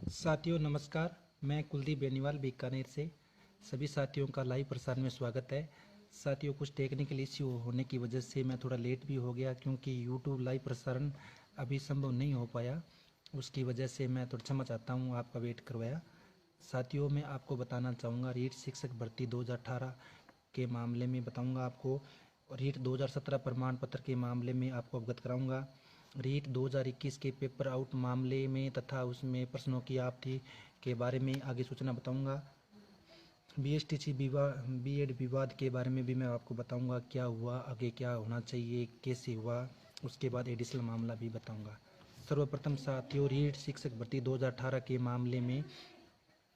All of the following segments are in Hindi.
साथियों नमस्कार। मैं कुलदीप बेनीवाल बीकानेर से सभी साथियों का लाइव प्रसारण में स्वागत है। साथियों कुछ टेक्निकल इश्यू होने की वजह से मैं थोड़ा लेट भी हो गया, क्योंकि यूट्यूब लाइव प्रसारण अभी संभव नहीं हो पाया। उसकी वजह से मैं थोड़ा क्षमा चाहता हूँ, आपका वेट करवाया। साथियों मैं आपको बताना चाहूँगा रीट शिक्षक भर्ती 2018 के मामले में बताऊँगा आपको। रीट 2017 प्रमाण पत्र के मामले में आपको अवगत कराऊँगा। रीट 2021 के पेपर आउट मामले में तथा उसमें प्रश्नों की आपत्ति के बारे में आगे सूचना बताऊंगा। बीएसटीसी बीएड विवाद के बारे में भी मैं आपको बताऊंगा, क्या हुआ, आगे क्या होना चाहिए, कैसे हुआ। उसके बाद एडिशनल मामला भी बताऊंगा। सर्वप्रथम साथियों, रीट शिक्षक भर्ती 2018 के मामले में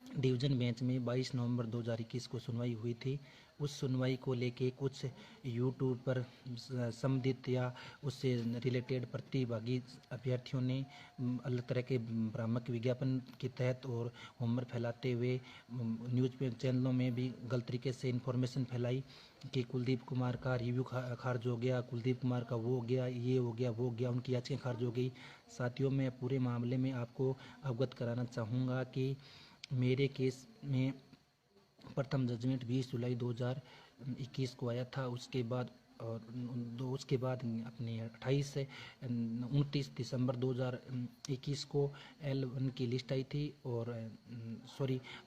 डिवीज़न बेंच में 22 नवंबर 2021 को सुनवाई हुई थी। उस सुनवाई को लेके कुछ यूट्यूब पर संबंधित या उससे रिलेटेड प्रतिभागी अभ्यर्थियों ने अलग तरह के भ्रामक विज्ञापन के तहत और होमर फैलाते हुए न्यूज़ चैनलों में भी गलत तरीके से इन्फॉर्मेशन फैलाई कि कुलदीप कुमार का रिव्यू खारिज हो गया, कुलदीप कुमार का वो हो गया, ये हो गया, वो हो गया, उनकी याचिका खारिज हो गई। साथियों मैं पूरे मामले में आपको अवगत कराना चाहूँगा कि मेरे केस में प्रथम जजमेंट 20 जुलाई 2021 को आया था। उसके बाद उसके बाद अपने 29 दिसंबर 2021 को L1 की लिस्ट आई थी, और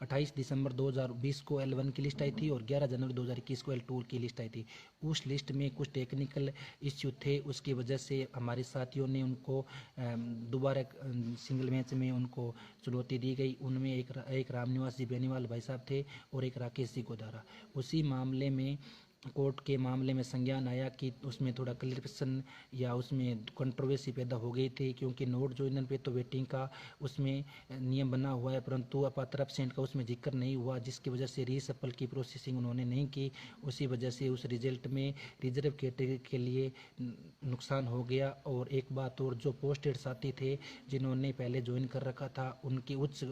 28 दिसंबर 2020 को L1 की लिस्ट आई थी, और 11 जनवरी 2021 को L2 की लिस्ट आई थी। उस लिस्ट में कुछ टेक्निकल इश्यू थे, उसकी वजह से हमारे साथियों ने उनको दोबारा सिंगल मैच में उनको चुनौती दी गई। उनमें एक रामनिवास जी बेनीवाल भाई साहब थे और एक राकेश जी गोदारा। उसी मामले में कोर्ट के मामले में संज्ञान आया कि उसमें थोड़ा क्लियरेशन या उसमें कंट्रोवर्सी पैदा हो गई थी, क्योंकि नोट जोइनल पे तो वेटिंग का उसमें नियम बना हुआ है, परंतु अपात्र एब्सेंट का उसमें जिक्र नहीं हुआ, जिसकी वजह से रीसफल की प्रोसेसिंग उन्होंने नहीं की। उसी वजह से उस रिजल्ट में रिजर्व कैटेगरी के लिए नुकसान हो गया। और एक बात और, जो पोस्टेड साथी थे जिन्होंने पहले ज्वाइन कर रखा था, उनकी उच्च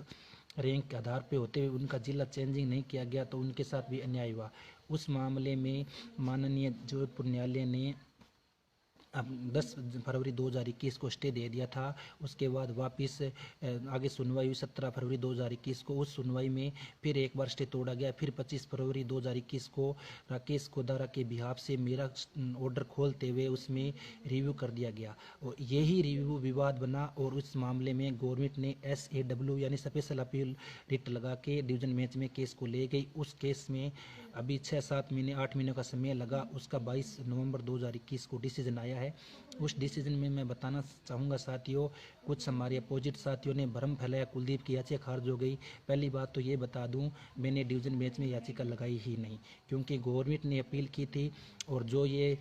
रैंक के आधार पे होते हुए उनका जिला चेंजिंग नहीं किया गया, तो उनके साथ भी अन्याय हुआ। उस मामले में माननीय जोधपुर न्यायालय ने अब 10 फरवरी 2021 को स्टे दे दिया था। उसके बाद वापस आगे सुनवाई हुई 17 फरवरी 2021 को। उस सुनवाई में फिर एक बार स्टे तोड़ा गया। फिर 25 फरवरी 2021 को राकेश गोदारा के बिहाफ से मेरा ऑर्डर खोलते हुए उसमें रिव्यू कर दिया गया, और यही रिव्यू विवाद बना। और उस मामले में गवर्नमेंट ने SAW यानी स्पेशल अपील रिट लगा के डिवीजन बेंच में केस को ले गई। उस केस में अभी 6-7 महीने 8 महीनों का समय लगा। उसका 22 नवंबर 2021 को डिसीजन आया है। उस डिसीजन में मैं बताना चाहूँगा साथियों, कुछ हमारे अपोजिट साथियों ने भ्रम फैलाया कुलदीप की याचिका खारिज हो गई। पहली बात तो ये बता दूं, मैंने डिवीजन बेंच में याचिका लगाई ही नहीं, क्योंकि गवर्नमेंट ने अपील की थी। और जो ये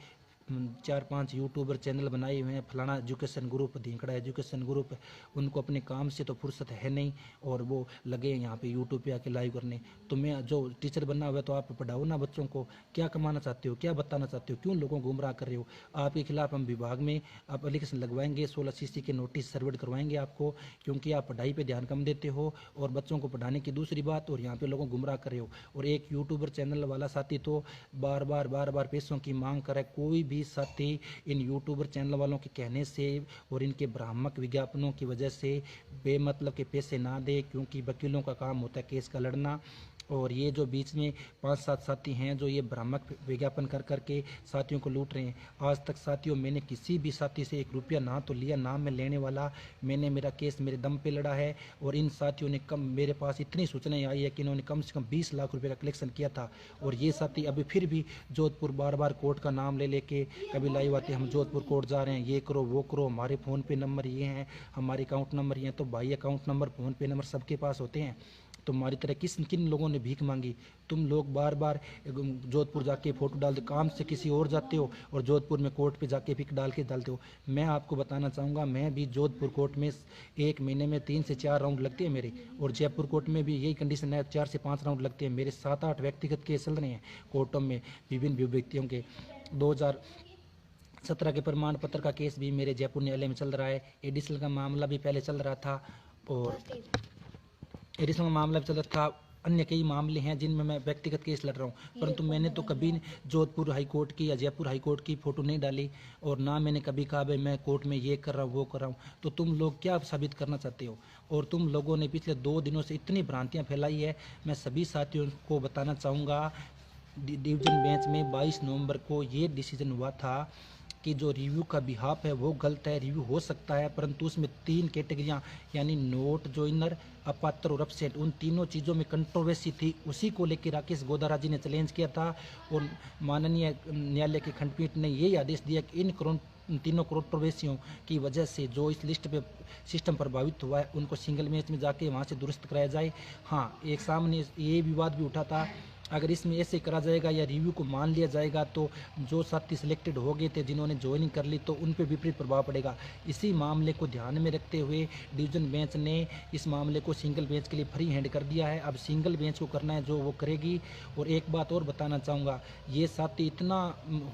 4-5 यूट्यूबर चैनल बनाए हुए हैं, फलाना एजुकेशन ग्रुप, धिंकड़ा एजुकेशन ग्रुप, उनको अपने काम से तो फुर्सत है नहीं, और वो लगे यहाँ पे यूट्यूब पे आके लाइव करने। तो मैं जो टीचर बनना हुआ तो आप पढ़ाओ ना बच्चों को। क्या कमाना चाहते हो, क्या बताना चाहते हो, क्यों लोगों को गुमराह कर रहे हो? आपके खिलाफ हम विभाग में आप एप्लीकेशन लगवाएंगे, 16 CC के नोटिस सर्वेड करवाएंगे आपको, क्योंकि आप पढ़ाई पर ध्यान कम देते हो और बच्चों को पढ़ाने की दूसरी बात, और यहाँ पे लोगों को गुमराह कर रहे हो। और एक यूट्यूबर चैनल वाला साथी तो बार बार पैसों की मांग करे। कोई भी साथी इन यूट्यूबर चैनल वालों के कहने से और इनके भ्रामक विज्ञापनों की वजह से बेमतलब के पैसे ना दे, क्योंकि वकीलों का काम होता है केस का लड़ना। और ये जो बीच में 5-7 साथी हैं जो ये भ्रामक विज्ञापन कर करके साथियों को लूट रहे हैं। आज तक साथियों मैंने किसी भी साथी से 1 रुपया ना तो लिया, ना मैं लेने वाला। मैंने मेरा केस मेरे दम पे लड़ा है। और इन साथियों ने मेरे पास इतनी सूचनाएं आई है कि इन्होंने कम से कम 20 लाख रुपए का कलेक्शन किया था। और ये साथी अभी फिर भी जोधपुर बार कोर्ट का नाम ले लेके कभी लाइव आते, हम जोधपुर कोर्ट जा रहे हैं, ये करो वो करो, हमारे फ़ोन पे नंबर ये हैं, हमारे अकाउंट नंबर ये हैं। तो भाई अकाउंट नंबर फ़ोन पे नंबर सबके पास होते हैं। तुम्हारी तरह किन लोगों ने भीख मांगी? तुम लोग बार जोधपुर जाके फोटो डालते, काम से किसी और जाते हो और जोधपुर में कोर्ट पे जाके पिक डालते हो। मैं आपको बताना चाहूँगा, मैं भी जोधपुर कोर्ट में 1 महीने में 3 से 4 राउंड लगते हैं मेरे, और जयपुर कोर्ट में भी यही कंडीशन है, 4 से 5 राउंड लगते हैं मेरे। 7-8 व्यक्तिगत केस चल रहे हैं कोर्टों में विभिन्न व्यक्तियों के। 2017 के प्रमाण पत्र का केस भी मेरे जयपुर न्यायालय में चल रहा है। एडिशनल का मामला भी पहले चल रहा था, और एडिशनल मामला चल रहा था। अन्य कई मामले हैं जिनमें मैं व्यक्तिगत केस लड़ रहा हूँ, परंतु मैंने तो कभी जोधपुर हाई कोर्ट की या जयपुर हाई कोर्ट की फ़ोटो नहीं डाली, और ना मैंने कभी कहा भाई मैं कोर्ट में ये कर रहा हूँ वो कर रहा हूँ। तो तुम लोग क्या साबित करना चाहते हो? और तुम लोगों ने पिछले 2 दिनों से इतनी भ्रांतियाँ फैलाई है। मैं सभी साथियों को बताना चाहूँगा, डिवीज़न बेंच में 22 नवंबर को ये डिसीजन हुआ था कि जो रिव्यू का बिहाफ है वो गलत है, रिव्यू हो सकता है, परंतु उसमें 3 कैटेगरियाँ यानी नोट, जोइनर, अपात्र और अपसेंट, उन तीनों चीज़ों में कंट्रोवर्सी थी। उसी को लेकर राकेश गोदारा जी ने चैलेंज किया था, और माननीय न्यायालय की खंडपीठ ने यही आदेश दिया कि इन तीनों कंट्रोवर्सियों की वजह से जो इस लिस्ट पे सिस्टम प्रभावित हुआ है उनको सिंगल मैच में जाके वहाँ से दुरुस्त कराया जाए। हाँ, एक सामने ये विवाद भी उठा था, अगर इसमें ऐसे करा जाएगा या रिव्यू को मान लिया जाएगा तो जो साथी सिलेक्टेड हो गए थे जिन्होंने ज्वाइनिंग कर ली तो उन पर विपरीत प्रभाव पड़ेगा। इसी मामले को ध्यान में रखते हुए डिवीज़न बेंच ने इस मामले को सिंगल बेंच के लिए फ्री हैंड कर दिया है। अब सिंगल बेंच को करना है जो वो करेगी। और एक बात और बताना चाहूँगा, ये साथी इतना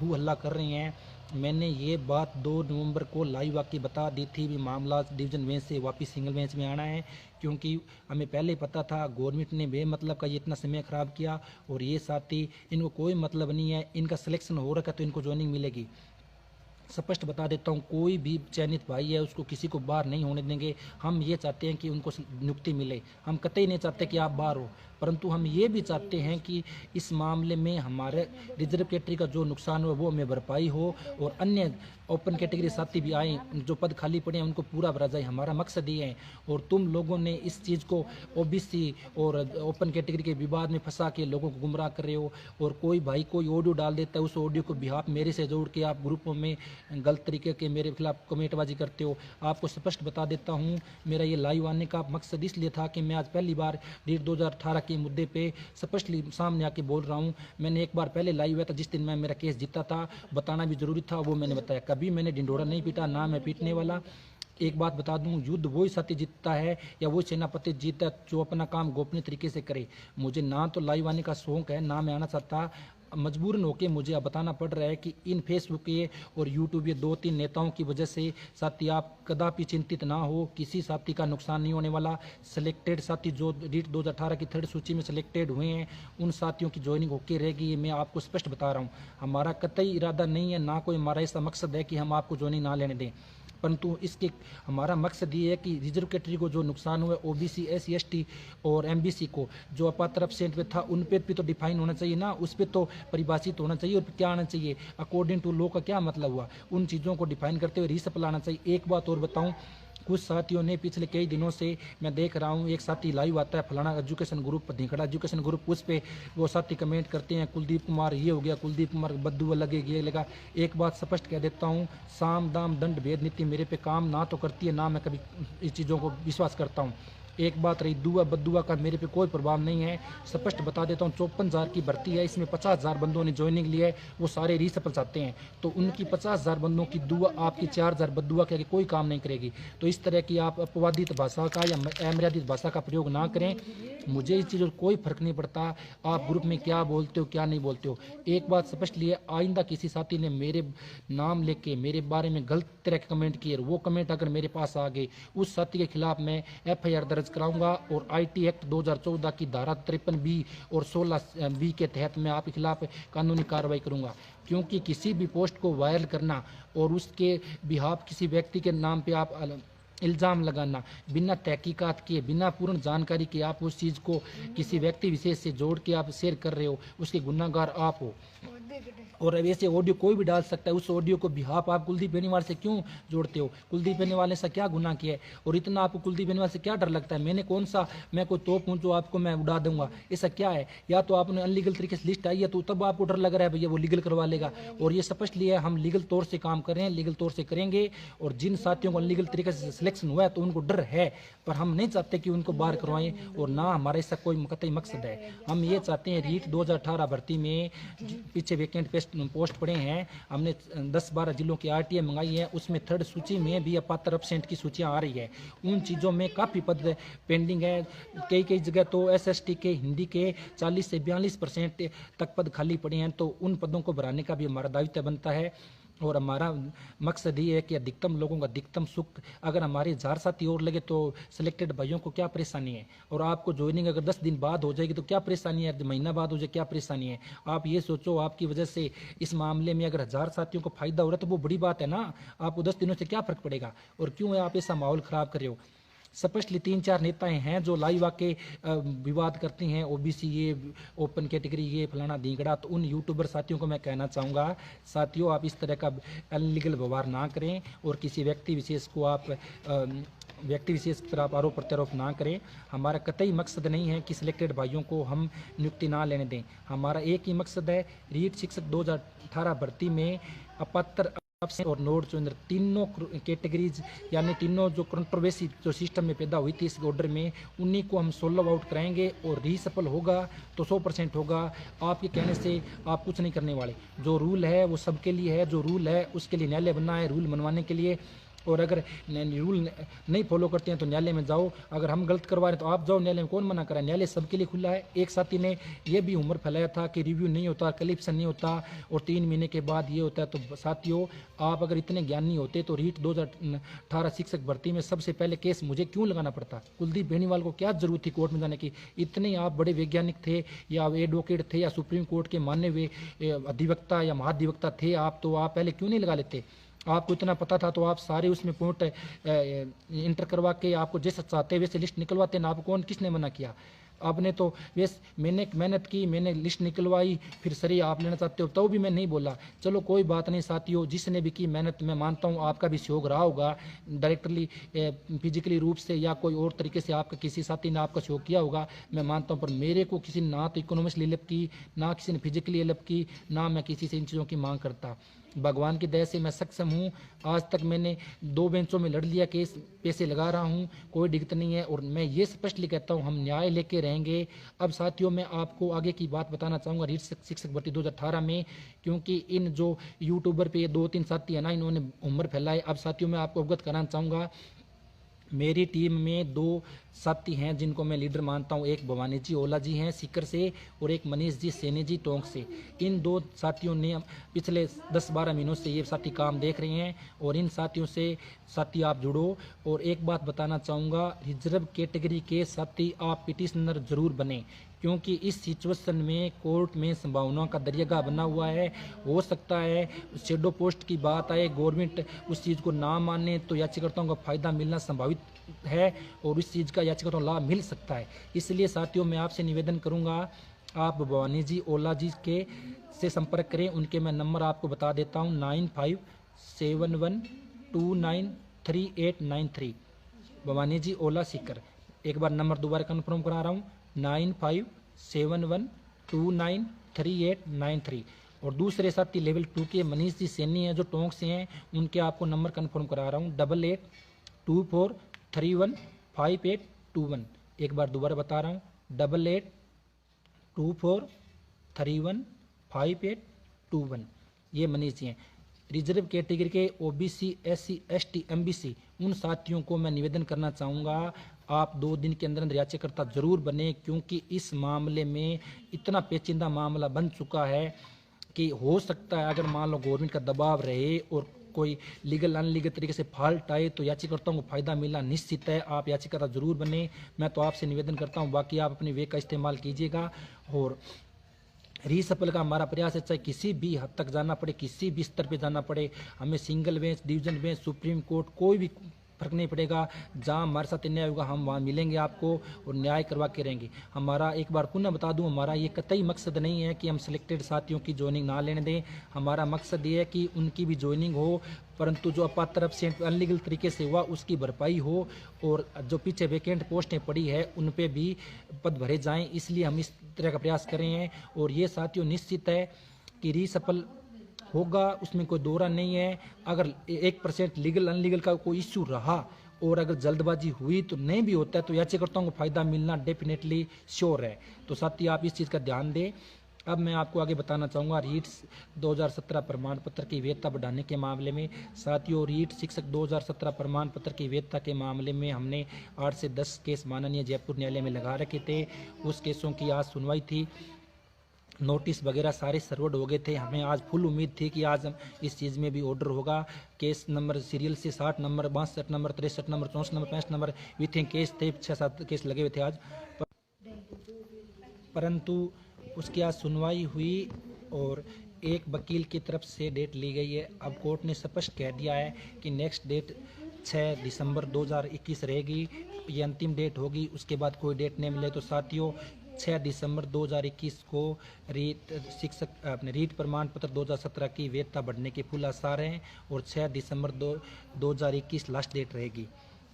हू हल्ला कर रहे हैं, मैंने ये बात 2 नवंबर को लाइव आके बता दी थी भी मामला डिवीज़न बेंच से वापस सिंगल बेंच में आना है, क्योंकि हमें पहले पता था गवर्नमेंट ने बेमतलब का ये इतना समय ख़राब किया, और ये साथी इनको कोई मतलब नहीं है, इनका सिलेक्शन हो रखा तो इनको ज्वाइनिंग मिलेगी। स्पष्ट बता देता हूँ, कोई भी चयनित भाई है उसको किसी को बाहर नहीं होने देंगे। हम ये चाहते हैं कि उनको नियुक्ति मिले, हम कतई नहीं चाहते कि आप बाहर हो, परंतु हम ये भी चाहते हैं कि इस मामले में हमारे रिजर्व कैटेगरी का जो नुकसान हुआ वो हमें भरपाई हो, और अन्य ओपन कैटेगरी साथी भी आए, जो पद खाली पड़े हैं उनको पूरा भरा जाए, हमारा मकसद ये है। और तुम लोगों ने इस चीज़ को ओबीसी और ओपन कैटेगरी के विवाद में फंसा के लोगों को गुमराह कर रहे हो, और कोई भाई कोई ऑडियो डाल देता है, उस ऑडियो को बिहाफ मेरे से जोड़ के आप ग्रुपों में गलत तरीके के मेरे खिलाफ कमेंटबाजी करते हो। आपको स्पष्ट बता देता हूँ, मेरा ये लाइव आने का मकसद इसलिए था कि मैं आज पहली बार डेट 2018 के मुद्दे पे स्पष्टली सामने आके बोल रहा हूँ। मैंने एक बार पहले लाइव हुआ था जिस दिन मैं मेरा केस जीता था, बताना भी जरूरी था, वो मैंने बताया। कभी मैंने ढिंढोरा नहीं पीटा, ना मैं पीटने वाला। एक बात बता दूं, युद्ध वही साथी जीतता है या वही सेनापति जीतता है जो अपना काम गोपनीय तरीके से करे। मुझे ना तो लाइव आने का शौक है, ना मैं आना चाहता, मजबूरन होकर मुझे अब बताना पड़ रहा है कि इन फेसबुक के और यूट्यूब ये 2-3 नेताओं की वजह से साथी आप कदापि चिंतित ना हो, किसी साथी का नुकसान नहीं होने वाला। सिलेक्टेड साथी जो रीट 2018 की 3rd सूची में सिलेक्टेड हुए हैं उन साथियों की ज्वाइनिंग होकर रहेगी, ये मैं आपको स्पष्ट बता रहा हूँ। हमारा कतई इरादा नहीं है, ना कोई हमारा ऐसा मकसद है कि हम आपको ज्वाइनिंग ना लेने दें, परंतु इसके हमारा मकसद ये है कि रिजर्व कैटेगरी को जो नुकसान हुआ, ओबीसी, SC ST और MBC को जो अपात्र अपसेंट में था उन पर भी तो डिफाइन होना चाहिए ना, उस पर तो परिभाषित होना चाहिए और क्या आना चाहिए, अकॉर्डिंग टू लॉ का क्या मतलब हुआ, उन चीज़ों को डिफाइन करते हुए रीसप्लाई आना चाहिए। एक बात और बताऊँ, कुछ साथियों ने पिछले कई दिनों से मैं देख रहा हूँ, एक साथी लाइव आता है फलाना एजुकेशन ग्रुप, धिंकड़ा एजुकेशन ग्रुप, उस पर वो साथी कमेंट करते हैं कुलदीप कुमार ये हो गया, कुलदीप कुमार बद्दू लगेगी ये लगा। एक बात स्पष्ट कह देता हूँ, साम दाम दंड भेद नीति मेरे पे काम ना तो करती है, ना मैं कभी इस चीज़ों को विश्वास करता हूँ। एक बात रही दुआ बद्दुआ का, मेरे पे कोई प्रभाव नहीं है, स्पष्ट बता देता हूँ। 54,000 की भर्ती है, इसमें 50,000 बंदों ने ज्वाइनिंग ली है, वो सारे रीसफल चाहते हैं, तो उनकी 50,000 बंदों की दुआ आपकी 4,000 बद्दुआ के आगे कोई काम नहीं करेगी। तो इस तरह की आप अपवादित भाषा का या अमर्यादित भाषा का प्रयोग ना करें। मुझे इस चीज़ों कोई फर्क नहीं पड़ता आप ग्रुप में क्या बोलते हो क्या नहीं बोलते हो। एक बात स्पष्ट लिए, आइंदा किसी साथी ने मेरे नाम लेके मेरे बारे में गलत तरह के कमेंट किए, वो कमेंट अगर मेरे पास आ गए, उस साथी के खिलाफ मैं FIR दर्ज कराऊंगा और IT एक्ट 2014 की धारा 53B और 16B के तहत मैं आपके खिलाफ कानूनी कार्रवाई करूंगा। क्योंकि किसी भी पोस्ट को वायरल करना और उसके बिहाफ किसी व्यक्ति के नाम पे आप इल्ज़ाम लगाना, बिना तहकीकात किए, बिना पूर्ण जानकारी के आप उस चीज़ को किसी व्यक्ति विशेष से जोड़ के आप शेयर कर रहे हो, उसके गुनाहगार आप हो। और अब ऐसे ऑडियो कोई भी डाल सकता है, उस ऑडियो को बिहाफ आप कुलदीप बेनीवाल से क्यों जोड़ते हो? कुलदीप बेनीवाल ने ऐसा क्या गुनाह किया है और इतना आपको कुलदीप बेनीवाल से क्या डर लगता है? मैंने कौन सा, मैं कोई तोप हूँ जो आपको मैं उड़ा दूंगा? ऐसा क्या है? या तो आपने अनलीगल तरीके से लिस्ट आई है तो तब आपको डर लग रहा है भैया वो लीगल करवा लेगा, और ये स्पष्ट लिया हम लीगल तौर से काम कर रहे हैं, लीगल तौर से करेंगे। और जिन साथियों को अनलीगल तरीके से सिलेक्शन हुआ है तो उनको डर है, पर हम नहीं चाहते कि उनको बाहर करवाएं, और ना हमारा ऐसा कोई कतई मकसद है। हम ये चाहते हैं रीट 2018 भर्ती में पीछे वैकेंट पोस्ट पड़े हैं, हमने 10-12 जिलों की RTA मंगाई है, उसमें 3rd सूची में भी अपात्र अपसेंट की सूचियां आ रही है। उन चीज़ों में काफ़ी पद पेंडिंग है, कई जगह तो SST के हिंदी के 40 से 42% तक पद खाली पड़े हैं, तो उन पदों को भराने का भी हमारा दायित्व बनता है। और हमारा मकसद ये है कि अधिकतम लोगों का अधिकतम सुख। अगर हमारे 1000 साथी और लगे तो सिलेक्टेड भाइयों को क्या परेशानी है, और आपको ज्वाइनिंग अगर 10 दिन बाद हो जाएगी तो क्या परेशानी है, महीना बाद हो जाए क्या परेशानी है। आप ये सोचो, आपकी वजह से इस मामले में अगर 1000 साथियों को फायदा हो रहा है तो वो बड़ी बात है ना। आपको 10 दिनों से क्या फर्क पड़ेगा, और क्यों है आप ऐसा माहौल खराब कर रहे हो। स्पष्टली 3-4 नेताएं हैं जो लाइव आके विवाद करती हैं, ओबीसी ये, ओपन कैटेगरी ये, फलाना ढींगड़ा। तो उन यूट्यूबर साथियों को मैं कहना चाहूँगा, साथियों आप इस तरह का अनलीगल व्यवहार ना करें, और किसी व्यक्ति विशेष को आप व्यक्ति विशेष पर आप आरोप प्रत्यारोप ना करें। हमारा कतई मकसद नहीं है कि सिलेक्टेड भाइयों को हम नियुक्ति ना लेने दें। हमारा एक ही मकसद है, रीट शिक्षक 2018 भर्ती में अपात्र और नोट चुन तीनों कैटेगरीज, यानी तीनों जो कंट्रोवर्सी जो सिस्टम में पैदा हुई थी इस ऑर्डर में, उन्हीं को हम सोल्व आउट कराएंगे। और रीसफल होगा तो 100% होगा। आपके कहने से आप कुछ नहीं करने वाले। जो रूल है वो सबके लिए है, जो रूल है उसके लिए न्यायालय बना है, रूल मनवाने के लिए। और अगर रूल नहीं फॉलो करते हैं तो न्यायालय में जाओ। अगर हम गलत करवा रहे हैं तो आप जाओ न्यायालय में, कौन मना करा है, न्यायालय सबके लिए खुला है। एक साथी ने यह भी उम्र फैलाया था कि रिव्यू नहीं होता, कलिप्शन नहीं होता और 3 महीने के बाद ये होता है। तो साथियों, आप अगर इतने ज्ञानी होते तो रीट 2018 शिक्षक भर्ती में सबसे पहले केस मुझे क्यों लगाना पड़ता। कुलदीप बेनीवाल को क्या जरूरत थी कोर्ट में जाने की। इतने आप बड़े वैज्ञानिक थे या एडवोकेट थे या सुप्रीम कोर्ट के माने हुए अधिवक्ता या महाधिवक्ता थे आप, तो आप पहले क्यों नहीं लगा लेते। आपको इतना पता था तो आप सारे उसमें पॉइंट इंटर करवा के आपको जैसा चाहते वैसे लिस्ट निकलवाते ना। आपको किसने मना किया। आपने तो वैसे मैंने मेहनत की, मैंने लिस्ट निकलवाई, फिर सरी आप लेना चाहते हो तो भी मैं नहीं बोला। चलो कोई बात नहीं साथियों, जिसने भी की मेहनत, मैं मानता हूँ आपका भी सहयोग रहा होगा, डायरेक्टली फिजिकली रूप से या कोई और तरीके से आपका किसी साथी ने आपका सहयोग किया होगा, मैं मानता हूँ। पर मेरे को किसी ने ना तो इकोनॉमिकली हेल्प की, ना किसी ने फिजिकली हेल्प की, ना मैं किसी से इन चीज़ों की मांग करता। भगवान की दया से मैं सक्षम हूँ। आज तक मैंने 2 बेंचों में लड़ लिया केस, पैसे लगा रहा हूँ, कोई दिक्कत नहीं है। और मैं ये स्पष्टली कहता हूँ, हम न्याय लेके रहेंगे। अब साथियों, मैं आपको आगे की बात बताना चाहूँगा रीट शिक्षक भर्ती 2018 में, क्योंकि इन जो यूट्यूबर पे ये 2-3 साथी है ना, इन्होंने उम्र फैलाए। अब साथियों, मैं आपको अवगत कराना चाहूँगा, मेरी टीम में 2 साथी हैं जिनको मैं लीडर मानता हूं। एक भवानी जी ओला जी हैं सीकर से, और एक मनीष जी सैनी जी टोंक से। इन 2 साथियों ने पिछले 10-12 महीनों से ये साथी काम देख रहे हैं, और इन साथियों से साथी आप जुड़ो। और एक बात बताना चाहूँगा, रिजर्व कैटेगरी के साथी आप पिटिशनर जरूर बने, क्योंकि इस सिचुएशन में कोर्ट में संभावनाओं का दरियागाह बना हुआ है। हो सकता है शेडो पोस्ट की बात आए, गवर्नमेंट उस चीज़ को ना माने तो याचिकाकर्ताओं का फायदा मिलना संभावित है, और इस चीज़ का याचिकाकर्ताओं लाभ मिल सकता है। इसलिए साथियों, मैं आपसे निवेदन करूंगा, आप भवानी जी ओला जी के से संपर्क करें। उनके मैं नंबर आपको बता देता हूं, 9571293893। भवानी जी ओला सीकर। एक बार नंबर दोबारा कन्फर्म करा रहा हूँ, 9571293893। और दूसरे साथी लेवल 2 के मनीष जी सैनी हैं जो टोंक से हैं, उनके आपको नंबर कन्फर्म करा रहा हूँ, 8824315821। एक बार दोबारा बता रहा हूँ, 8824315821। ये मनीष जी हैं। रिजर्व कैटेगरी के ओबीसी, एससी, एसटी, एमबीसी, उन साथियों को मैं निवेदन करना चाहूँगा, आप 2 दिन के अंदर अंदर याचिकाकर्ता जरूर बने, क्योंकि इस मामले में इतना पेचीदा मामला बन चुका है कि हो सकता है अगर मान लो गवर्नमेंट का दबाव रहे और कोई लीगल अनलीगल तरीके से फॉल्ट आए तो याचिकाकर्ताओं को फायदा मिलना निश्चित है। आप याचिकाकर्ता जरूर बने, मैं तो आपसे निवेदन करता हूँ। बाकी आप अपने वे का इस्तेमाल कीजिएगा। और रीसफल का हमारा प्रयास है, चाहे किसी भी हद तक जाना पड़े, किसी भी स्तर पे जाना पड़े, हमें single bench, division bench, supreme court, कोई भी फर्क नहीं पड़ेगा। जहाँ हमारे साथ अन्याय होगा हम वहाँ मिलेंगे आपको और न्याय करवा के रहेंगे। हमारा एक बार पुनः बता दूं, हमारा ये कतई मकसद नहीं है कि हम सिलेक्टेड साथियों की ज्वाइनिंग ना लेने दें। हमारा मकसद ये है कि उनकी भी ज्वाइनिंग हो, परंतु जो अपात्र एब्सेंट अनलीगल तरीके से हुआ उसकी भरपाई हो, और जो पीछे वैकेंट पोस्टें पड़ी है उन पे भी पद भरे जाएं। इसलिए हम इस तरह का प्रयास कर रहे हैं। और ये साथियों, निश्चित है कि रीसफल होगा, उसमें कोई दोहरा नहीं है। अगर 1% लीगल अनलीगल का कोई इश्यू रहा और अगर जल्दबाजी हुई तो नहीं भी होता है तो याचिकाकर्ताओं को फायदा मिलना डेफिनेटली श्योर है। तो साथी आप इस चीज़ का ध्यान दें। अब मैं आपको आगे बताना चाहूँगा रीट 2017 प्रमाण पत्र की वैधता बढ़ाने के मामले में। साथियों, रीट शिक्षक 2017 प्रमाण पत्र की वैधता के मामले में हमने 8 से 10 केस माननीय जयपुर न्यायालय में लगा रखे थे। उस केसों की आज सुनवाई थी। नोटिस वगैरह सारे सर्वर्ड हो गए थे। हमें आज फुल उम्मीद थी कि आज हम इस चीज़ में भी ऑर्डर होगा। केस नंबर सीरियल से 60 number, 62 number, 63 number, 64 number, 65 number within case थे, 6-7 केस लगे हुए थे आज। परंतु उसकी आज सुनवाई हुई और एक वकील की तरफ से डेट ली गई है। अब कोर्ट ने स्पष्ट कह दिया है कि नेक्स्ट डेट 6 दिसंबर 2021 रहेगी, ये अंतिम डेट होगी। उसके बाद कोई डेट नहीं मिले तो साथियों 6 दिसंबर 2021 को रीट शिक्षक अपने रीट प्रमाण पत्र 2017 की वैधता बढ़ने के फुल आसार हैं और 6 दिसंबर 2021 लास्ट डेट रहेगी।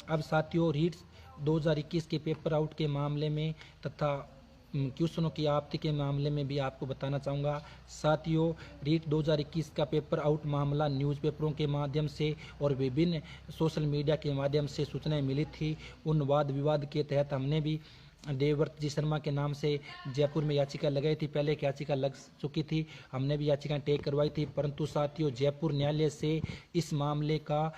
अब साथियों रीट 2021 के पेपर आउट के मामले में तथा क्वेश्चनों की आपत्ति के मामले में भी आपको बताना चाहूँगा। साथियों रीट 2021 का पेपर आउट मामला न्यूज़पेपरों के माध्यम से और विभिन्न सोशल मीडिया के माध्यम से सूचनाएं मिली थी। उन वाद विवाद के तहत हमने भी देवव्रत जी शर्मा के नाम से जयपुर में याचिका लगाई थी। पहले एक याचिका लग चुकी थी, हमने भी याचिका टेक करवाई थी। परंतु साथियों जयपुर न्यायालय से इस मामले का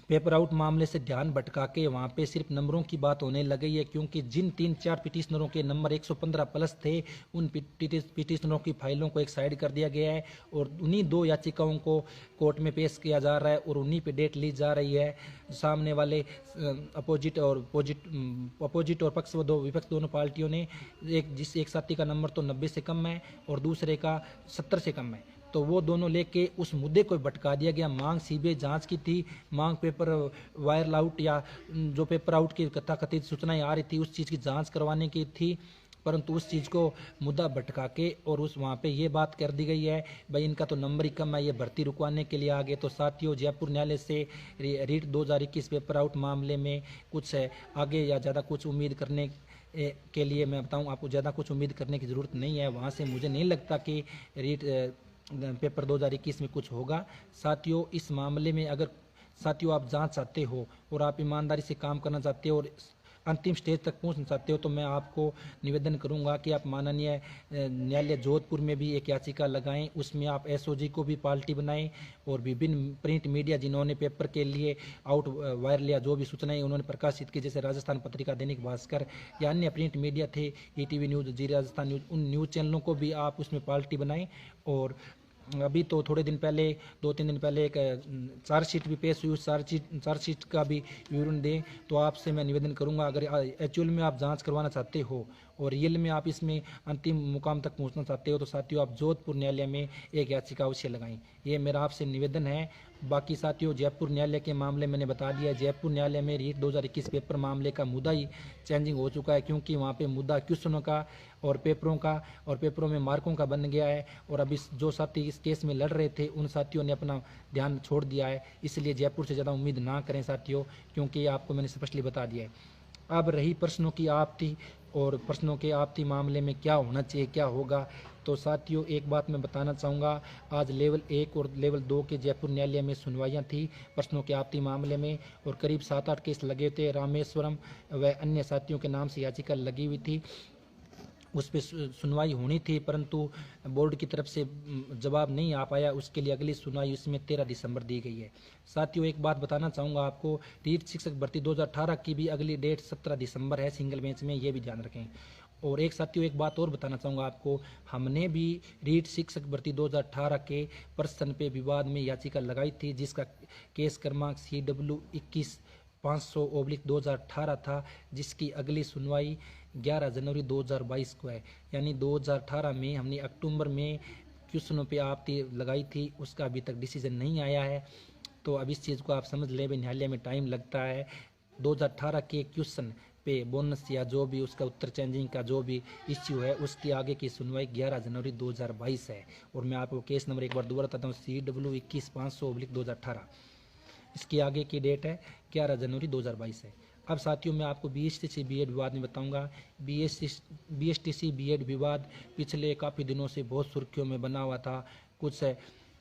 पेपर आउट मामले से ध्यान भटका के वहाँ पे सिर्फ नंबरों की बात होने लगी है, क्योंकि जिन 3-4 पिटिशनरों के नंबर 115 प्लस थे उन पिटिशनरों की फाइलों को एक साइड कर दिया गया है और उन्हीं 2 याचिकाओं को कोर्ट में पेश किया जा रहा है और उन्हीं पे डेट ली जा रही है। सामने वाले अपोजिट और पक्ष व विपक्ष दोनों पार्टियों ने एक साथी का नंबर तो 90 से कम है और दूसरे का 70 से कम है, तो वो दोनों लेके उस मुद्दे को भटका दिया गया। मांग सीबीआई जांच की थी, मांग पेपर वायरल आउट या जो पेपर आउट की कथित सूचनाएं आ रही थी उस चीज़ की जांच करवाने की थी। परंतु उस चीज़ को मुद्दा भटका के और उस वहाँ पे ये बात कर दी गई है भाई इनका तो नंबर ही कम है, ये भर्ती रुकवाने के लिए आ गए। तो साथियों जयपुर न्यायालय से रीट 2021 पेपर आउट मामले में कुछ आगे या ज़्यादा कुछ उम्मीद करने के लिए मैं बताऊं आपको, ज़्यादा कुछ उम्मीद करने की ज़रूरत नहीं है। वहाँ से मुझे नहीं लगता कि रीट पेपर 2021 में कुछ होगा। साथियों इस मामले में अगर साथियों आप जांच चाहते हो और आप ईमानदारी से काम करना चाहते हो और अंतिम स्टेज तक पहुंचना चाहते हो तो मैं आपको निवेदन करूंगा कि आप माननीय न्यायालय जोधपुर में भी एक याचिका लगाएं, उसमें आप एसओजी को भी पार्टी बनाएं और विभिन्न प्रिंट मीडिया जिन्होंने पेपर के लिए आउट वायरल या जो भी सूचनाएं उन्होंने प्रकाशित की, जैसे राजस्थान पत्रिका, दैनिक भास्कर या अन्य प्रिंट मीडिया थे, ईटीवी न्यूज़, जी राजस्थान न्यूज़, उन न्यूज़ चैनलों को भी आप उसमें पार्टी बनाएं। और अभी तो थोड़े दिन पहले 2-3 दिन पहले एक चार्जशीट भी पेश हुई, उस चार्जशीट का भी विवरण दें। तो आपसे मैं निवेदन करूंगा अगर एक्चुअल में आप जांच करवाना चाहते हो और रियल में आप इसमें अंतिम मुकाम तक पहुंचना चाहते हो तो साथियों आप जोधपुर न्यायालय में एक याचिका अवश्य लगाएं, ये मेरा आपसे निवेदन है। बाकी साथियों जयपुर न्यायालय के मामले मैंने बता दिया, जयपुर न्यायालय में रीट 2021 पेपर मामले का मुद्दा ही चेंजिंग हो चुका है, क्योंकि वहाँ पे मुद्दा क्वेश्चनों का और पेपरों में मार्कों का बन गया है। और अभी जो साथी इस केस में लड़ रहे थे उन साथियों ने अपना ध्यान छोड़ दिया है, इसलिए जयपुर से ज़्यादा उम्मीद ना करें साथियों, क्योंकि आपको मैंने स्पष्टली बता दिया है। अब रही प्रश्नों की आपत्ति और प्रश्नों के आपत्ति मामले में क्या होना चाहिए, क्या होगा, तो साथियों एक बात मैं बताना चाहूँगा, आज लेवल 1 और लेवल 2 के जयपुर न्यायालय में सुनवाइयाँ थी प्रश्नों के आपत्ति मामले में और करीब 7-8 केस लगे थे। रामेश्वरम व अन्य साथियों के नाम से याचिका लगी हुई थी, उस पर सुनवाई होनी थी, परंतु बोर्ड की तरफ से जवाब नहीं आ पाया। उसके लिए अगली सुनवाई उसमें 13 दिसंबर दी गई है। साथियों एक बात बताना चाहूँगा आपको, रीट शिक्षक भर्ती 2018 की भी अगली डेट 17 दिसंबर है सिंगल बेंच में, ये भी ध्यान रखें। और एक साथियों एक बात और बताना चाहूँगा आपको, हमने भी रीट शिक्षक भर्ती 2018 के प्रश्न पे विवाद में याचिका लगाई थी, जिसका केस क्रमांक CW21-500/2018 था, जिसकी अगली सुनवाई 11 जनवरी 2022 को है। यानी 2018 में हमने अक्टूबर में क्वेश्चनों पे आपत्ति लगाई थी, उसका अभी तक डिसीजन नहीं आया है। तो अब इस चीज़ को आप समझ लें, न्यायालय में टाइम लगता है। 2018 के क्वेश्चन पे बोनस या जो भी उसका उत्तर चेंजिंग का जो भी इश्यू है उसकी आगे की सुनवाई 11 जनवरी 2022 है। और मैं आपको केस नंबर एक बार दोबारा बताता हूँ, CW21-500/2018, इसकी आगे की डेट है 11 जनवरी 2022 है। अब साथियों मैं आपको BSTC BEd विवाद में बताऊंगा। BSTC BEd विवाद पिछले काफ़ी दिनों से बहुत सुर्खियों में बना हुआ था। कुछ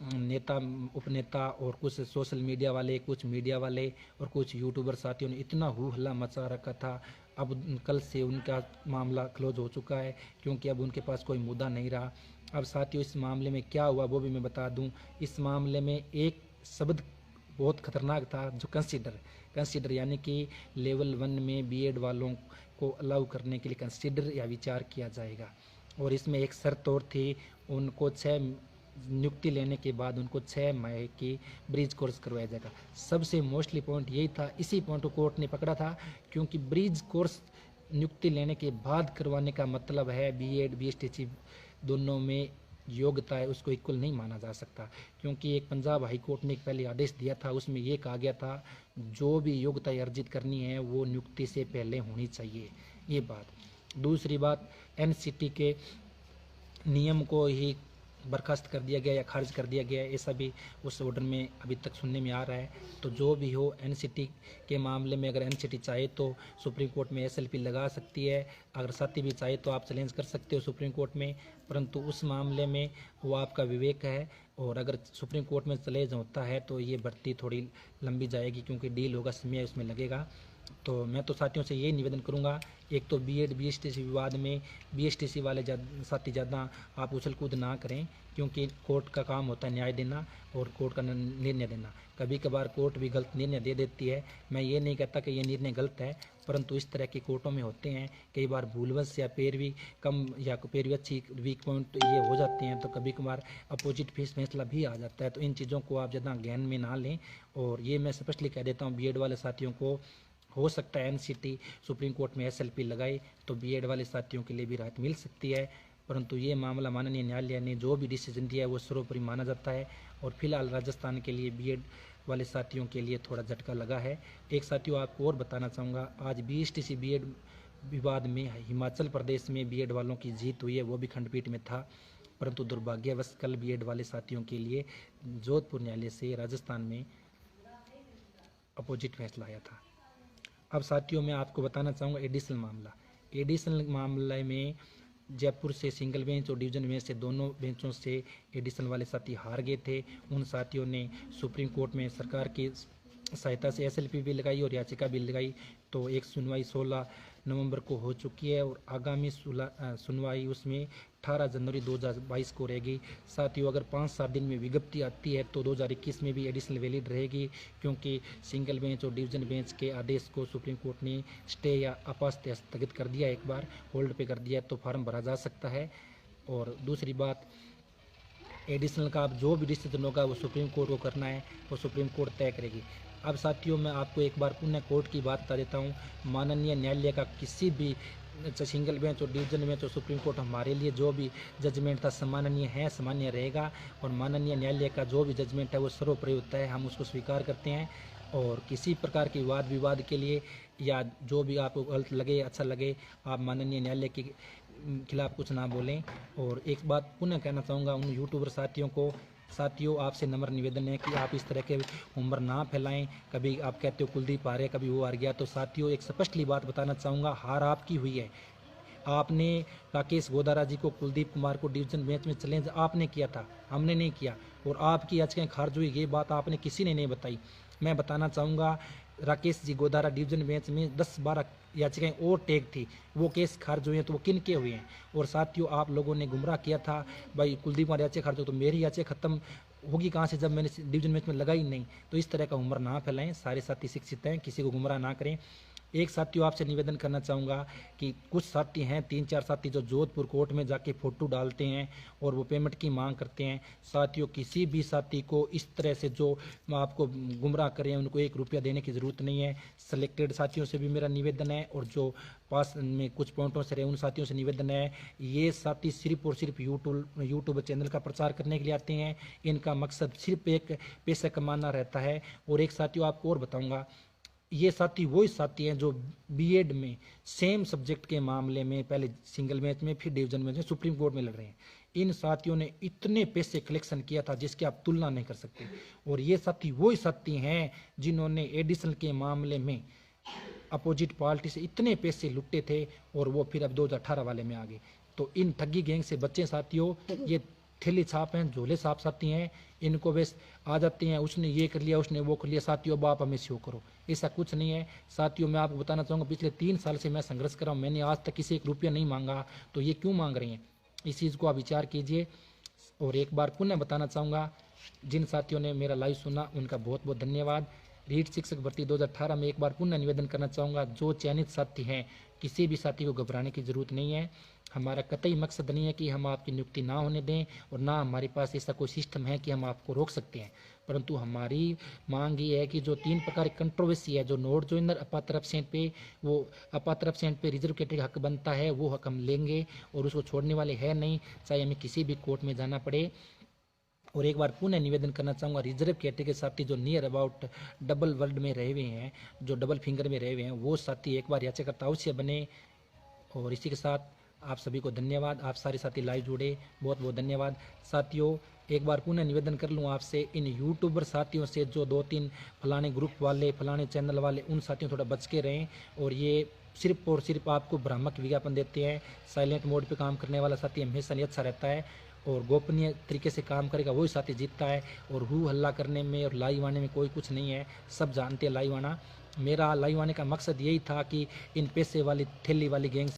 नेता, उपनेता और कुछ सोशल मीडिया वाले, कुछ मीडिया वाले और कुछ यूट्यूबर साथियों ने इतना हू हल्ला मचा रखा था। अब कल से उनका मामला क्लोज हो चुका है, क्योंकि अब उनके पास कोई मुद्दा नहीं रहा। अब साथियों इस मामले में क्या हुआ वो भी मैं बता दूं। इस मामले में एक शब्द बहुत खतरनाक था, जो कंसीडर यानी कि लेवल 1 में BEd वालों को अलाउ करने के लिए कंसीडर या विचार किया जाएगा। और इसमें एक शर्त और थी, उनको 6 नियुक्ति लेने के बाद उनको 6 माह की ब्रिज कोर्स करवाया जाएगा। सबसे मोस्टली पॉइंट यही था, इसी पॉइंट को कोर्ट ने पकड़ा था, क्योंकि ब्रिज कोर्स नियुक्ति लेने के बाद करवाने का मतलब है बीएड बीएसटीसी दोनों में योग्यता है उसको इक्वल नहीं माना जा सकता, क्योंकि एक पंजाब हाई कोर्ट ने एक पहले आदेश दिया था, उसमें ये कहा गया था जो भी योग्यता अर्जित करनी है वो नियुक्ति से पहले होनी चाहिए। ये बात। दूसरी बात, एनसीटी के नियम को ही बर्खास्त कर दिया गया या खारिज कर दिया गया, ऐसा भी उस ऑर्डर में अभी तक सुनने में आ रहा है। तो जो भी हो, एनसीटी के मामले में अगर एनसीटी चाहे तो सुप्रीम कोर्ट में एसएलपी लगा सकती है, अगर साथी भी चाहे तो आप चैलेंज कर सकते हो सुप्रीम कोर्ट में, परंतु उस मामले में वो आपका विवेक है। और अगर सुप्रीम कोर्ट में चैलेंज होता है तो ये भर्ती थोड़ी लंबी जाएगी, क्योंकि डील होगा, समय उसमें लगेगा। तो मैं तो साथियों से ये निवेदन करूंगा, एक तो बीएड बीएसटीसी विवाद में बीएसटीसी वाले साथी ज़्यादा आप उछल कूद ना करें, क्योंकि कोर्ट का काम होता है न्याय देना और कोर्ट का निर्णय देना। कभी कभार कोर्ट भी गलत निर्णय दे देती है, मैं ये नहीं कहता कि ये निर्णय गलत है, परंतु इस तरह के कोर्टों में होते हैं कई बार भूलवश या पैरवी कम या पैरवी अच्छी वीक पॉइंट ये हो जाते हैं, तो कभी कभार अपोजिट फैसला भी आ जाता है। तो इन चीज़ों को आप ज़्यादा ज्ञान में ना लें। और ये मैं स्पष्टली कह देता हूँ, बीएड वाले साथियों को हो सकता है एनसीटी सुप्रीम कोर्ट में एसएलपी लगाए तो बीएड वाले साथियों के लिए भी राहत मिल सकती है, परंतु ये मामला माननीय न्यायालय ने जो भी डिसीजन दिया है वो सर्वोपरि माना जाता है। और फिलहाल राजस्थान के लिए बीएड वाले साथियों के लिए थोड़ा झटका लगा है। एक साथियों आपको और बताना चाहूँगा, आज बीएसटीसी बीएड विवाद में हिमाचल प्रदेश में बीएड वालों की जीत हुई है, वो भी खंडपीठ में था, परंतु दुर्भाग्यवश कल बीएड वाले साथियों के लिए जोधपुर न्यायालय से राजस्थान में अपोजिट फैसला आया था। अब साथियों मैं आपको बताना चाहूँगा एडिशनल मामला। एडिशनल मामले में जयपुर से सिंगल बेंच और डिवीजन बेंच से दोनों बेंचों से एडिशनल वाले साथी हार गए थे। उन साथियों ने सुप्रीम कोर्ट में सरकार की सहायता से एसएलपी भी लगाई और याचिका भी लगाई। तो एक सुनवाई 16 नवंबर को हो चुकी है और आगामी सुनवाई उसमें 18 जनवरी 2022 को रहेगी। साथियों अगर 5-7 दिन में विज्ञप्ति आती है तो 2021 में भी एडिशनल वैलिड रहेगी, क्योंकि सिंगल बेंच और डिवीजन बेंच के आदेश को सुप्रीम कोर्ट ने स्टे या अपास्ते स्थगित कर दिया, एक बार होल्ड पे कर दिया, तो फार्म भरा जा सकता है। और दूसरी बात, एडिशनल का अब जो भी डिसीजन होगा वो सुप्रीम कोर्ट को करना है, वो सुप्रीम कोर्ट तय करेगी। अब साथियों मैं आपको एक बार पुनः कोर्ट की बात बता देता हूँ। माननीय न्यायालय का किसी भी सिंगल बेंच और डिवीजन बेंच और सुप्रीम कोर्ट हमारे लिए जो भी जजमेंट था सम्माननीय है, सामान्य रहेगा। और माननीय न्यायालय का जो भी जजमेंट है वो सर्वोपरि होता है, हम उसको स्वीकार करते हैं। और किसी प्रकार की वाद विवाद के लिए या जो भी आपको गलत लगे अच्छा लगे, आप माननीय न्यायालय के खिलाफ कुछ ना बोलें। और एक बात पुनः कहना चाहूँगा उन यूट्यूबर साथियों को, साथियों आपसे नम्र निवेदन है कि आप इस तरह के उम्र ना फैलाएं। कभी आप कहते हो कुलदीप हारे, कभी वो हार गया, तो साथियों एक स्पष्टली बात बताना चाहूँगा, हार आपकी हुई है। आपने राकेश गोदारा जी को, कुलदीप कुमार को डिवीजन बेंच में चैलेंज आपने किया था, हमने नहीं किया। और आपकी याचिकाएं खारिज हुई, ये बात आपने किसी ने नहीं बताई। मैं बताना चाहूँगा राकेश जी गोदारा डिवीजन बेंच में 10-12 याचिकाएं और टैग थी, वो केस खारिज हुए हैं, तो वो किन के हुए हैं। और साथियों आप लोगों ने गुमराह किया था, भाई कुलदीप कुमार याचिका खारिज हो तो मेरी याचिका खत्म होगी कहाँ से, जब मैंने डिवीजन बेंच में लगाई नहीं। तो इस तरह का उम्र ना फैलाएं, सारे साथी शिक्षित हैं, किसी को गुमराह ना करें। एक साथियों आपसे निवेदन करना चाहूँगा कि कुछ साथी हैं, 3-4 साथी जो जोधपुर कोर्ट में जाके फ़ोटो डालते हैं और वो पेमेंट की मांग करते हैं। साथियों किसी भी साथी को इस तरह से जो आपको गुमराह करें उनको 1 रुपया देने की ज़रूरत नहीं है। सेलेक्टेड साथियों से भी मेरा निवेदन है और जो पास में कुछ पॉइंटों से रहे उन साथियों से निवेदन है, ये साथी सिर्फ और सिर्फ यूट्यूब चैनल का प्रचार करने के लिए आते हैं, इनका मकसद सिर्फ एक पैसा कमाना रहता है। और एक साथियों आपको और बताऊँगा, ये साथी वही साथी हैं जो बीएड में सेम सब्जेक्ट के मामले में पहले सिंगल बेंच में फिर डिवीजन बेंच में सुप्रीम कोर्ट में लड़ रहे हैं। इन साथियों ने इतने पैसे कलेक्शन किया था जिसकी आप तुलना नहीं कर सकते। और ये साथी वही साथी हैं जिन्होंने एडिशनल के मामले में अपोजिट पार्टी से इतने पैसे लुटे थे और वो फिर अब 2018 वाले में आ गए। तो इन ठगी गैंग से बच्चे साथियों, ये थैली छाप हैं, झोले छाप साथी हैं, इनको बस आ जाते हैं, उसने ये कर लिया उसने वो कर लिया, साथियों अब आप हमें शो करो, ऐसा कुछ नहीं है। साथियों मैं आपको बताना चाहूँगा, पिछले 3 साल से मैं संघर्ष कर रहा हूँ, मैंने आज तक किसी 1 रुपया नहीं मांगा, तो ये क्यों मांग रहे हैं, इस चीज़ को आप विचार कीजिए। और एक बार पुनः बताना चाहूँगा, जिन साथियों ने मेरा लाइव सुना उनका बहुत बहुत धन्यवाद। रीट शिक्षक भर्ती 2018 में एक बार पुनः निवेदन करना चाहूँगा, जो चयनित साथी हैं किसी भी साथी को घबराने की जरूरत नहीं है। हमारा कतई मकसद नहीं है कि हम आपकी नियुक्ति ना होने दें और ना हमारे पास ऐसा कोई सिस्टम है कि हम आपको रोक सकते हैं, परंतु हमारी मांग ये है कि जो 3 प्रकार की कंट्रोवर्सी है, जो नॉट जॉइनर अपात्र एब्सेंट पे, वो अपात्र एब्सेंट पे रिजर्व कैटेगरी का हक बनता है, वो हक हम लेंगे और उसको छोड़ने वाले हैं नहीं, चाहे हमें किसी भी कोर्ट में जाना पड़े। और एक बार पुनः निवेदन करना चाहूँगा, रिजर्व कैटेगरी के साथी जो नियर अबाउट डबल वर्ल्ड में रहे हुए हैं, जो डबल फिंगर में रहे हुए हैं, वो साथी एक बार याचिकाकर्ता अवश्य बने। और इसी के साथ आप सभी को धन्यवाद, आप सारे साथी लाइव जुड़े, बहुत बहुत धन्यवाद साथियों। एक बार पुनः निवेदन कर लूँ आपसे, इन यूट्यूबर साथियों से जो 2-3 फलाने ग्रुप वाले, फलाने चैनल वाले, उन साथियों थोड़ा बच के रहें। और ये सिर्फ और सिर्फ आपको भ्रामक विज्ञापन देते हैं। साइलेंट मोड पे काम करने वाला साथी हमेशा ही अच्छा रहता है और गोपनीय तरीके से काम करेगा वही साथी जीतता है। और हु हल्ला करने में और लाइव आने में कोई कुछ नहीं है, सब जानते हैं लाइव आना। मेरा लाइव आने का मकसद यही था कि इन पैसे वाली ठेली वाली गैंग